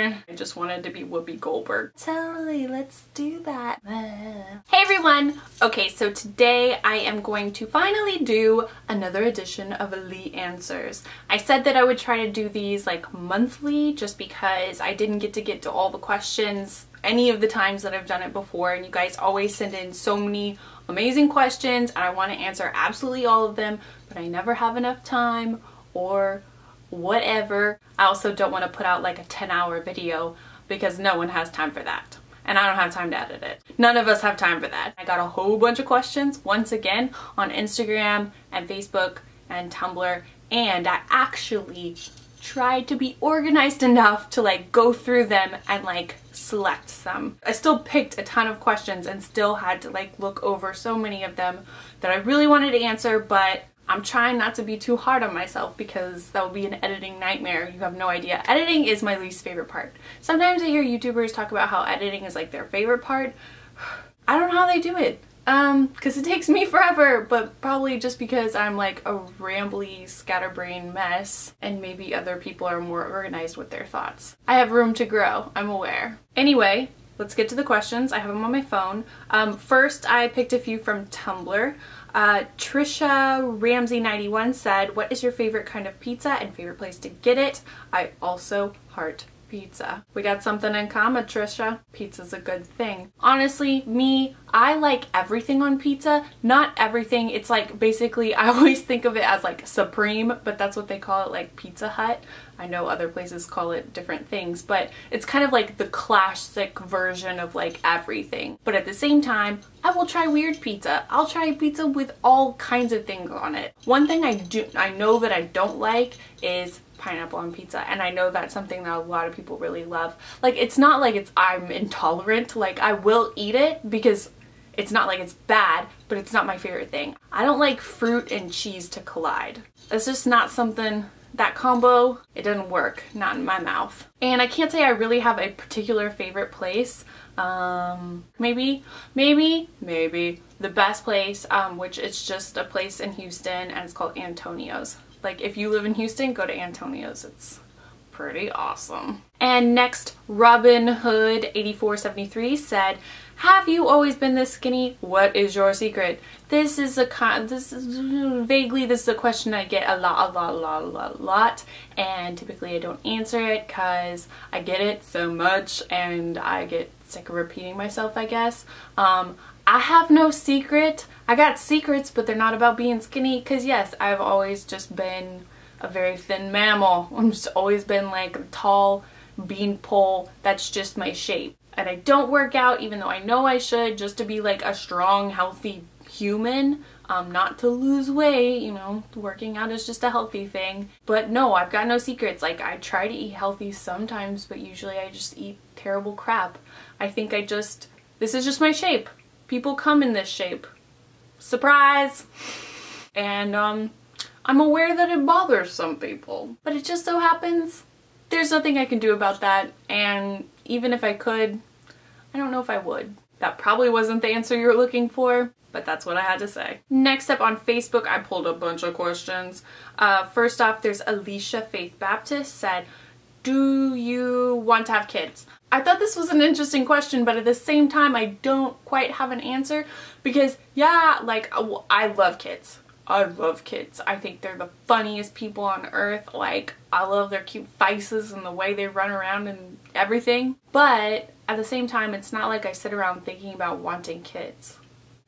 I just wanted to be Whoopi Goldberg. Totally, let's do that. Hey everyone! Okay, so today I am going to finally do another edition of LeighAnnSays. I said that I would try to do these like monthly just because I didn't get to all the questions any of the times that I've done it before, and you guys always send in so many amazing questions and I want to answer absolutely all of them, but I never have enough time or whatever. I also don't want to put out like a 10-hour video because no one has time for that. And I don't have time to edit it. None of us have time for that. I got a whole bunch of questions once again on Instagram and Facebook and Tumblr, and I actually tried to be organized enough to like go through them and like select some. I still picked a ton of questions and still had to like look over so many of them that I really wanted to answer, but I'm trying not to be too hard on myself because that would be an editing nightmare. You have no idea. Editing is my least favorite part. Sometimes I hear YouTubers talk about how editing is like their favorite part. I don't know how they do it. Because it takes me forever, but probably just because I'm like a rambly, scatterbrained mess and maybe other people are more organized with their thoughts. I have room to grow, I'm aware. Anyway, let's get to the questions. I have them on my phone. First, I picked a few from Tumblr. Trisha Ramsey 91 said, what is your favorite kind of pizza and favorite place to get it? I also heart pizza. We got something in common, Trisha. Pizza's a good thing. Honestly, I like everything on pizza. Not everything. It's like basically, I always think of it as like supreme, but that's what they call it, like Pizza Hut. I know other places call it different things, but it's kind of like the classic version of like everything. But at the same time, I will try weird pizza. I'll try pizza with all kinds of things on it. One thing I know that I don't like is pineapple on pizza, and I know that's something that a lot of people really love. Like, it's not like I'm intolerant. Like, I will eat it because it's not like it's bad, but it's not my favorite thing. I don't like fruit and cheese to collide. It's just not something, that combo, it doesn't work, not in my mouth. And I can't say I really have a particular favorite place. Maybe the best place, which it's just a place in Houston and it's called Antonio's. Like, if you live in Houston, go to Antonio's. It's pretty awesome. And next, Robin Hood 8473 said, have you always been this skinny? What is your secret? This is a question I get a lot, and typically I don't answer it because I get it so much and I get sick of repeating myself, I guess. I have no secret. I got secrets, but they're not about being skinny, because yes, I've always just been a very thin mammal. I've just always been like a tall beanpole. That's just my shape. And I don't work out, even though I know I should, just to be like a strong, healthy human. Not to lose weight, you know, working out is just a healthy thing. But no, I've got no secrets. Like, I try to eat healthy sometimes, but usually I just eat terrible crap. I think this is just my shape. People come in this shape. Surprise! And I'm aware that it bothers some people, but it just so happens there's nothing I can do about that, and even if I could, I don't know if I would. That probably wasn't the answer you were looking for, but that's what I had to say. Next up on Facebook, I pulled a bunch of questions. First off, there's Alicia Faith Baptist said, do you want to have kids? I thought this was an interesting question, but at the same time, I don't quite have an answer because, yeah, like, I love kids. I love kids. I think they're the funniest people on earth. Like, I love their cute faces and the way they run around and everything. But at the same time, it's not like I sit around thinking about wanting kids.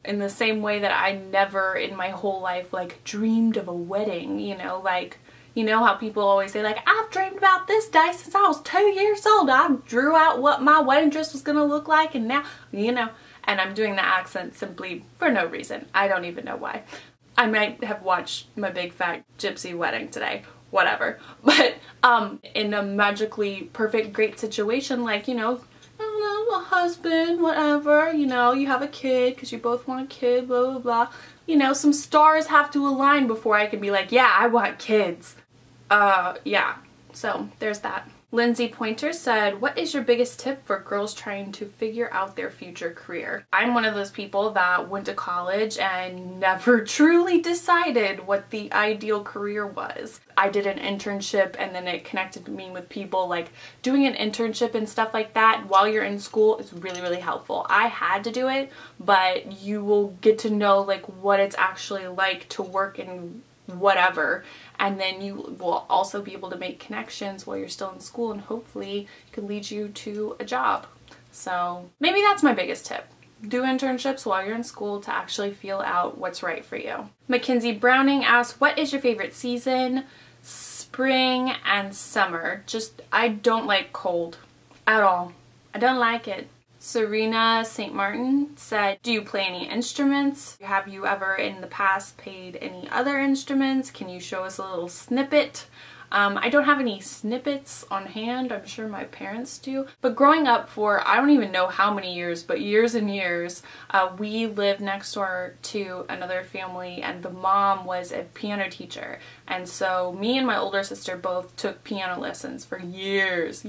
In the same way that I never in my whole life like dreamed of a wedding, you know, like, you know how people always say like, I've dreamed about this day since I was 2 years old. I drew out what my wedding dress was gonna look like, and now, you know, and I'm doing the accent simply for no reason. I don't even know why. I might have watched My Big Fat Gypsy Wedding today, whatever. But in a magically perfect great situation, like, you know, I don't know, a husband, whatever, you know, you have a kid because you both want a kid, blah, blah, blah. You know, some stars have to align before I can be like, yeah, I want kids. Yeah, so there's that. Lindsay Pointer said, what is your biggest tip for girls trying to figure out their future career? I'm one of those people that went to college and never truly decided what the ideal career was. I did an internship and then it connected me with people. Like, doing an internship and stuff like that while you're in school is really, really helpful. I had to do it, but you will get to know like what it's actually like to work in whatever, and then you will also be able to make connections while you're still in school, and hopefully it could lead you to a job. So maybe that's my biggest tip. Do internships while you're in school to actually feel out what's right for you. Mackenzie Browning asks, what is your favorite season? Spring and summer. Just, I don't like cold at all. I don't like it. Serena St. Martin said, do you play any instruments? Have you ever in the past played any other instruments? Can you show us a little snippet? I don't have any snippets on hand. I'm sure my parents do. But growing up for, I don't even know how many years, but years and years, we lived next door to another family and the mom was a piano teacher. And so me and my older sister both took piano lessons for years.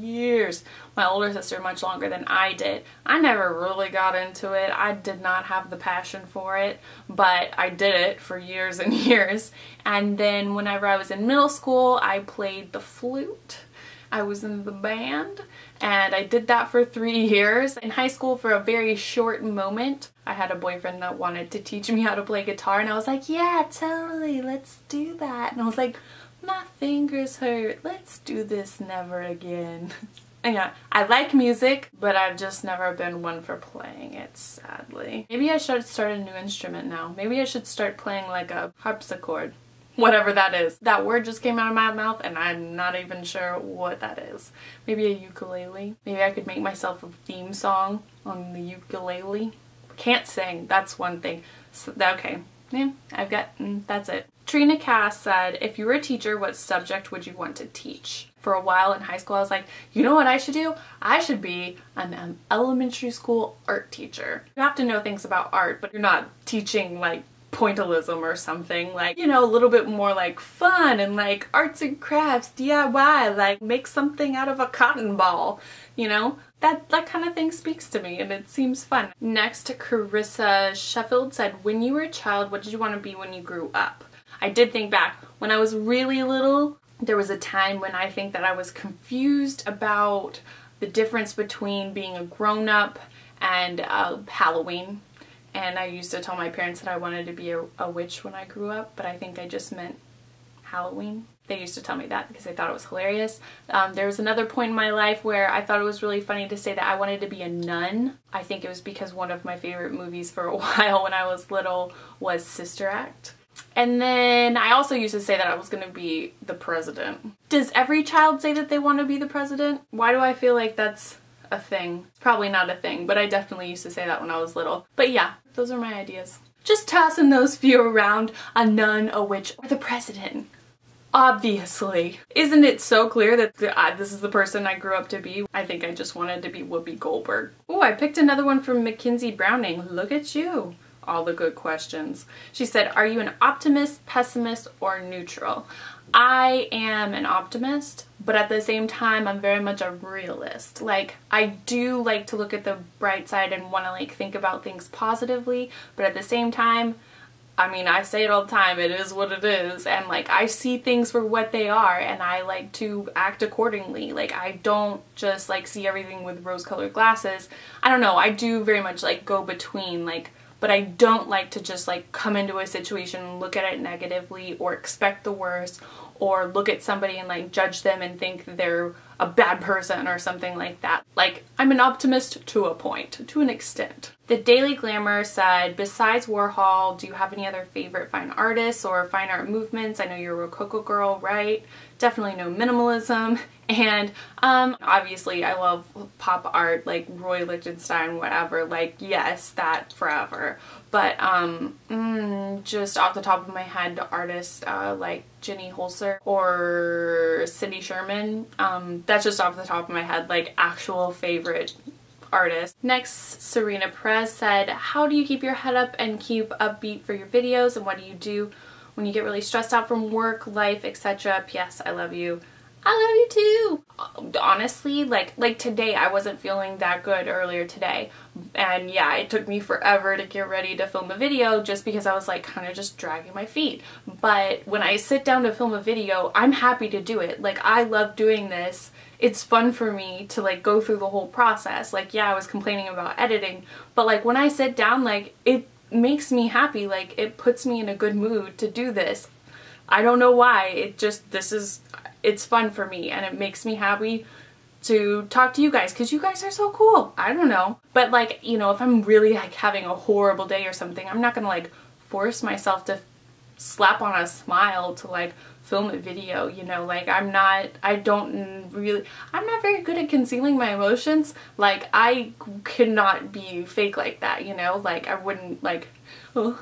My older sister much longer than I did. I never really got into it. I did not have the passion for it, but I did it for years and years. And then whenever I was in middle school, I played the flute. I was in the band and I did that for 3 years. In high school, for a very short moment, I had a boyfriend that wanted to teach me how to play guitar and I was like, yeah, totally, let's do that. And I was like, my fingers hurt, let's do this never again. And yeah, I like music, but I've just never been one for playing it, sadly. Maybe I should start a new instrument now. Maybe I should start playing like a harpsichord. Whatever that is. That word just came out of my mouth and I'm not even sure what that is. Maybe a ukulele. Maybe I could make myself a theme song on the ukulele. Can't sing, that's one thing. So, okay, yeah, I've got, that's it. Trina Cass said, if you were a teacher, what subject would you want to teach? For a while in high school, I was like, you know what I should do? I should be an elementary school art teacher. You have to know things about art, but you're not teaching like pointillism or something, like, you know, a little bit more like fun and like arts and crafts, DIY, like make something out of a cotton ball, you know? That kind of thing speaks to me and it seems fun. Next, Carissa Sheffield said, when you were a child, what did you want to be when you grew up? I did think back. When I was really little, there was a time when I think that I was confused about the difference between being a grown-up and Halloween. And I used to tell my parents that I wanted to be a witch when I grew up, but I think I just meant Halloween. They used to tell me that because they thought it was hilarious. There was another point in my life where I thought it was really funny to say that I wanted to be a nun. I think it was because one of my favorite movies for a while when I was little was Sister Act. And then I also used to say that I was going to be the president. Does every child say that they want to be the president? Why do I feel like that's a thing? It's probably not a thing, but I definitely used to say that when I was little. But yeah, those are my ideas. Just tossing those few around: a nun, a witch, or the president. Obviously. Isn't it so clear that this is the person I grew up to be? I think I just wanted to be Whoopi Goldberg. Oh, I picked another one from Mackenzie Browning. Look at you. All the good questions. She said, are you an optimist, pessimist, or neutral? I am an optimist, but at the same time, I'm very much a realist. Like, I do like to look at the bright side and want to like think about things positively, but at the same time, I mean, I say it all the time, it is what it is, and like I see things for what they are and I like to act accordingly. Like, I don't just like see everything with rose-colored glasses. I don't know, I do very much like go between, like, but I don't like to just like come into a situation and look at it negatively or expect the worst or look at somebody and like judge them and think they're a bad person or something like that. Like, I'm an optimist to a point, to an extent. The Daily Glamour said, besides Warhol, do you have any other favorite fine artists or fine art movements? I know you're a Rococo girl, right? Definitely no minimalism. And obviously I love pop art, like Roy Lichtenstein, whatever, like yes, that forever. But just off the top of my head, the artists like Jenny Holzer or Cindy Sherman, that's just off the top of my head, like actual favorite artist. Next, Serena Perez said, how do you keep your head up and keep upbeat for your videos, and what do you do when you get really stressed out from work, life, etc.? P.S. I love you. I love you too. Honestly, like today I wasn't feeling that good earlier today. And yeah, it took me forever to get ready to film a video just because I was like kind of just dragging my feet. But when I sit down to film a video, I'm happy to do it. Like, I love doing this. It's fun for me to like go through the whole process. Like, yeah, I was complaining about editing, but like when I sit down, like it makes me happy. Like, it puts me in a good mood to do this. I don't know why. It's fun for me, and it makes me happy to talk to you guys because you guys are so cool. I don't know. But like, you know, if I'm really like having a horrible day or something, I'm not gonna like force myself to slap on a smile to like film a video, you know. Like, I'm not very good at concealing my emotions. Like, I cannot be fake like that, you know. Like, I wouldn't like, oh,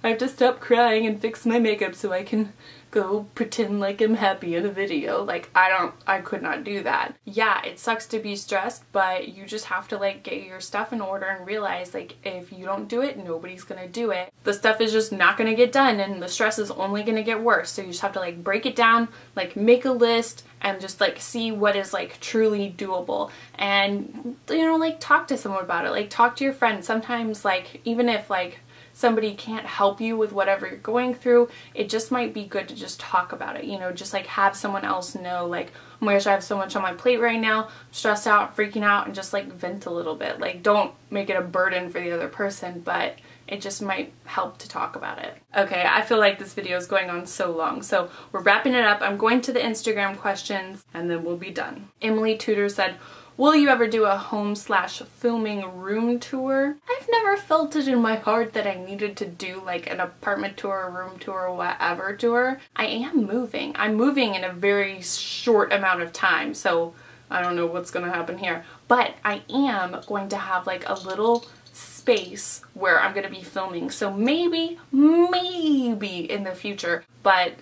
I have to stop crying and fix my makeup so I can go pretend like I'm happy in a video. Like, I could not do that. Yeah, it sucks to be stressed, but you just have to like get your stuff in order and realize like if you don't do it, nobody's gonna do it. The stuff is just not gonna get done and the stress is only gonna get worse. So you just have to like break it down, like make a list and just like see what is like truly doable. And, you know, like talk to someone about it. Like, talk to your friends. Sometimes, like, even if like somebody can't help you with whatever you're going through, it just might be good to just talk about it, you know, just like have someone else know, like, oh my gosh, I have so much on my plate right now, I'm stressed out, freaking out, and just like vent a little bit. Like, don't make it a burden for the other person, but it just might help to talk about it. Okay, I feel like this video is going on so long, so we're wrapping it up. I'm going to the Instagram questions and then we'll be done. Emily Tudor said, will you ever do a home/filming room tour? I've never felt it in my heart that I needed to do like an apartment tour, room tour, whatever tour. I am moving. I'm moving in a very short amount of time, so I don't know what's gonna happen here. But I am going to have like a little space where I'm gonna be filming, so maybe in the future, but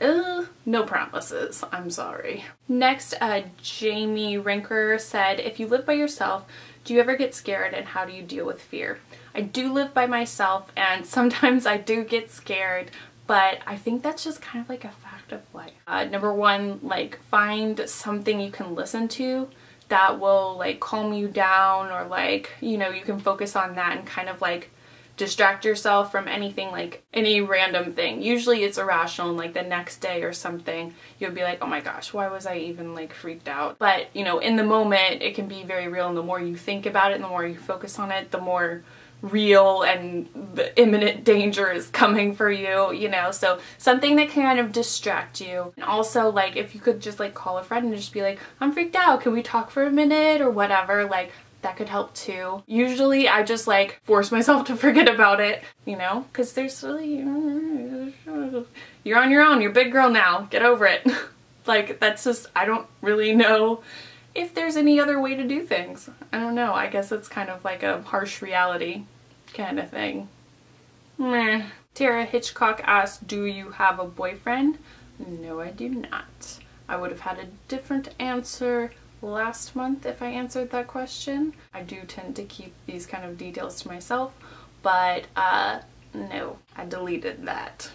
no promises, I'm sorry. Next, Jamie Rinker said, if you live by yourself, do you ever get scared and how do you deal with fear? I do live by myself and sometimes I do get scared, but I think that's just kind of like a fact of life. Number one, like, find something you can listen to that will like calm you down, or like, you know, you can focus on that and kind of like distract yourself from anything, like any random thing. Usually it's irrational, and like the next day or something you'll be like, oh my gosh, why was I even like freaked out? But you know, in the moment it can be very real, and the more you think about it and the more you focus on it, the more real and the imminent danger is coming for you, you know. So something that can kind of distract you. And also, like, if you could just like call a friend and just be like, I'm freaked out, can we talk for a minute or whatever, like that could help too. Usually I just like force myself to forget about it, you know, because there's really, you're on your own, you're a big girl now, get over it. Like, that's just, I don't really know if there's any other way to do things. I don't know, I guess it's kind of like a harsh reality kind of thing. Meh. Tara Hitchcock asked, do you have a boyfriend? No, I do not. I would have had a different answer last month if I answered that question. I do tend to keep these kind of details to myself, but no, I deleted that.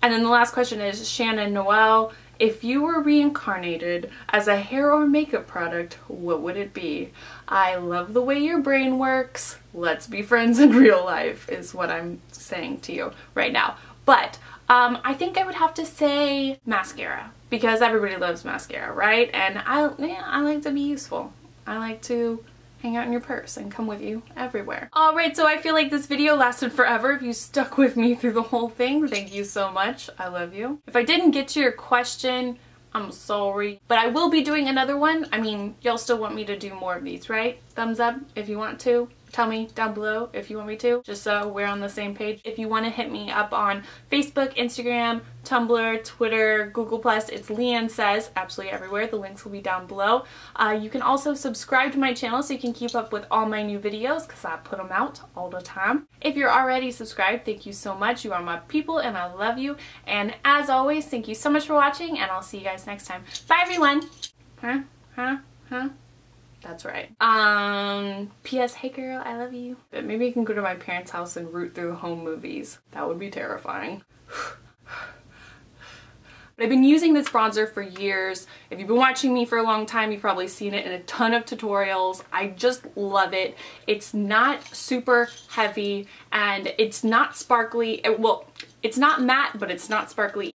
And then the last question is Shannon Noel. If you were reincarnated as a hair or makeup product, what would it be? I love the way your brain works. Let's be friends in real life is what I'm saying to you right now. But I think I would have to say mascara, because everybody loves mascara, right? And I like to be useful. I like to hang out in your purse and come with you everywhere. Alright, so I feel like this video lasted forever. If you stuck with me through the whole thing, thank you so much. I love you. If I didn't get to your question, I'm sorry. But I will be doing another one. I mean, y'all still want me to do more of these, right? Thumbs up if you want to. Tell me down below if you want me to, just so we're on the same page. If you want to hit me up on Facebook, Instagram, Tumblr, Twitter, Google+, it's LeighAnnSays, absolutely everywhere. The links will be down below. You can also subscribe to my channel so you can keep up with all my new videos, because I put them out all the time. If you're already subscribed, thank you so much. You are my people and I love you. And as always, thank you so much for watching, and I'll see you guys next time. Bye everyone! Huh? That's right. P.S. Hey girl, I love you. But maybe I can go to my parents' house and root through home movies. That would be terrifying. But I've been using this bronzer for years. If you've been watching me for a long time, you've probably seen it in a ton of tutorials. I just love it. It's not super heavy and it's not sparkly. Well, it's not matte, but it's not sparkly